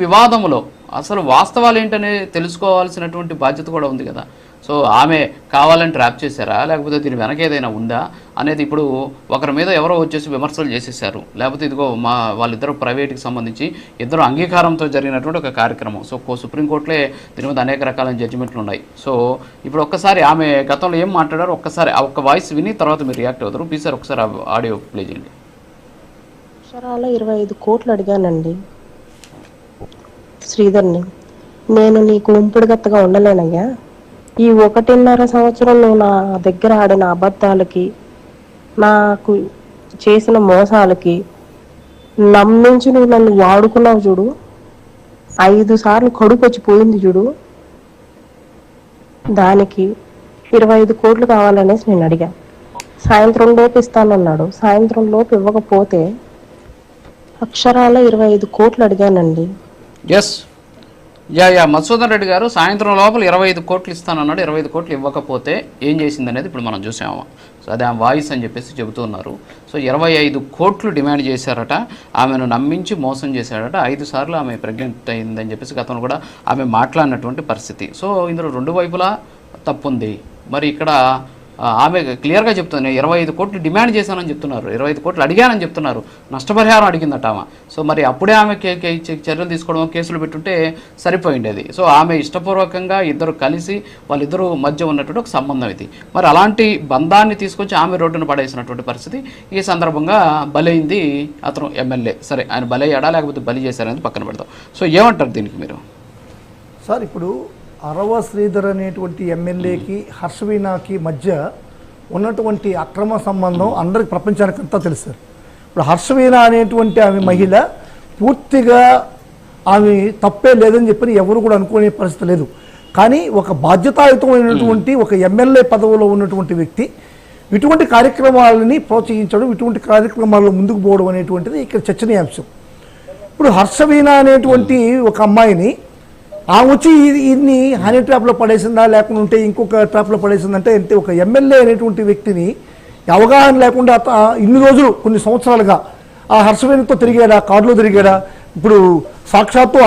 వివాదంలో అసలు వాస్తవాలు ఏంటనే తెలుసుకోవాల్సినటువంటి బాధ్యత కూడా ఉంది కదా. సో ఆమె కావాలని ట్రాప్ చేశారా, లేకపోతే దీని వెనక ఏదైనా ఉందా అనేది ఇప్పుడు ఒకరి మీద ఎవరో వచ్చేసి విమర్శలు చేసేసారు. లేకపోతే ఇదిగో వాళ్ళిద్దరూ ప్రైవేట్కి సంబంధించి ఇద్దరు అంగీకారంతో జరిగినటువంటి ఒక కార్యక్రమం. సో సుప్రీంకోర్టులే దీని మీద అనేక రకాలైన జడ్జిమెంట్లు ఉన్నాయి. సో ఇప్పుడు ఒక్కసారి ఆమె గతంలో ఏం మాట్లాడారో ఒక్కసారి ఆ ఒక్క వాయిస్ విని తర్వాత మీరు రియాక్ట్ అవుతారు. ప్లీజ్ సార్ ఒకసారి ఆడియో ప్లే చేయండి. అక్షరాల 25 కోట్లు అడిగానండి శ్రీధర్ని. నేను నీకు ఉంపుడుగత్తగా ఉండలేనయ్యా. ఈ 1.5 సంవత్సరం నువ్వు నా దగ్గర ఆడిన అబద్ధాలకి, నాకు చేసిన మోసాలకి నమ్మించి నువ్వు నన్ను వాడుకున్నావు చూడు. 5 సార్లు కడుపు వచ్చిపోయింది చూడు. దానికి 25 కోట్లు కావాలనేసి నేను అడిగా. సాయంత్రం లోపు ఇస్తానన్నాడు. సాయంత్రం లోపు ఇవ్వకపోతే అక్షరాల 25 కోట్లు అడిగానండి. ఎస్ మధుసూదన్ రెడ్డి గారు సాయంత్రం లోపల 25 కోట్లు ఇస్తానన్నాడు. 25 కోట్లు ఇవ్వకపోతే ఏం చేసింది అనేది ఇప్పుడు మనం చూసాము. సో అదే ఆ వాయిస్ అని చెప్పేసి చెబుతున్నారు. సో 25 కోట్లు డిమాండ్ చేశారట. ఆమెను నమ్మించి మోసం చేశాడట. 5 సార్లు ఆమె ప్రెగ్నెంట్ అయిందని చెప్పేసి గతంలో కూడా ఆమె మాట్లాడినటువంటి పరిస్థితి. సో ఇందులో రెండు వైపులా తప్పుంది. మరి ఇక్కడ ఆమె క్లియర్గా చెప్తుంది, నేను 25 కోట్లు డిమాండ్ చేశానని చెప్తున్నారు, 25 కోట్లు అడిగానని చెప్తున్నారు. నష్టపరిహారం అడిగిందట ఆమె. సో మరి అప్పుడే ఆమె చర్యలు తీసుకోవడం, కేసులు పెట్టుంటే సరిపోయిండేది. సో ఆమె ఇష్టపూర్వకంగా ఇద్దరు కలిసి వాళ్ళిద్దరూ మధ్య ఉన్నటువంటి ఒక సంబంధం ఇది. మరి అలాంటి బంధాన్ని తీసుకొచ్చి ఆమె రోడ్డును పడేసినటువంటి పరిస్థితి. ఈ సందర్భంగా బలైంది అతను ఎమ్మెల్యే. సరే ఆయన బలయ్యాడా లేకపోతే బలి చేశారనేది పక్కన పెడతాం. సో ఏమంటారు దీనికి మీరు? సార్ ఇప్పుడు అరవ శ్రీధర్ అనేటువంటి ఎమ్మెల్యేకి హర్షవీణకి మధ్య ఉన్నటువంటి అక్రమ సంబంధం అందరికి ప్రపంచానికంతా తెలుసు సార్. ఇప్పుడు హర్షవీణ అనేటువంటి ఆమె మహిళ పూర్తిగా ఆమె తప్పే లేదని చెప్పి ఎవరు కూడా అనుకునే పరిస్థితి లేదు. కానీ ఒక బాధ్యతాయుతమైనటువంటి ఒక ఎమ్మెల్యే పదవిలో ఉన్నటువంటి వ్యక్తి ఇటువంటి కార్యక్రమాలని ప్రోత్సహించడం, ఇటువంటి కార్యక్రమాల్లో ముందుకు పోవడం అనేటువంటిది ఇక్కడ చర్చనీయాంశం. ఇప్పుడు హర్షవీణ అనేటువంటి ఒక అమ్మాయిని ఆమె వచ్చి ఇన్ని హనీ ట్రాప్లో పడేసిందా లేకుండా ఉంటే ఇంకొక ట్రాప్లో పడేసిందంటే అంటే ఒక ఎమ్మెల్యే అనేటువంటి వ్యక్తిని అవగాహన లేకుండా ఇన్ని రోజులు కొన్ని సంవత్సరాలుగా ఆ హర్షవీణతో తిరిగాడా, కారులో తిరిగాడా, ఇప్పుడు సాక్షాత్తు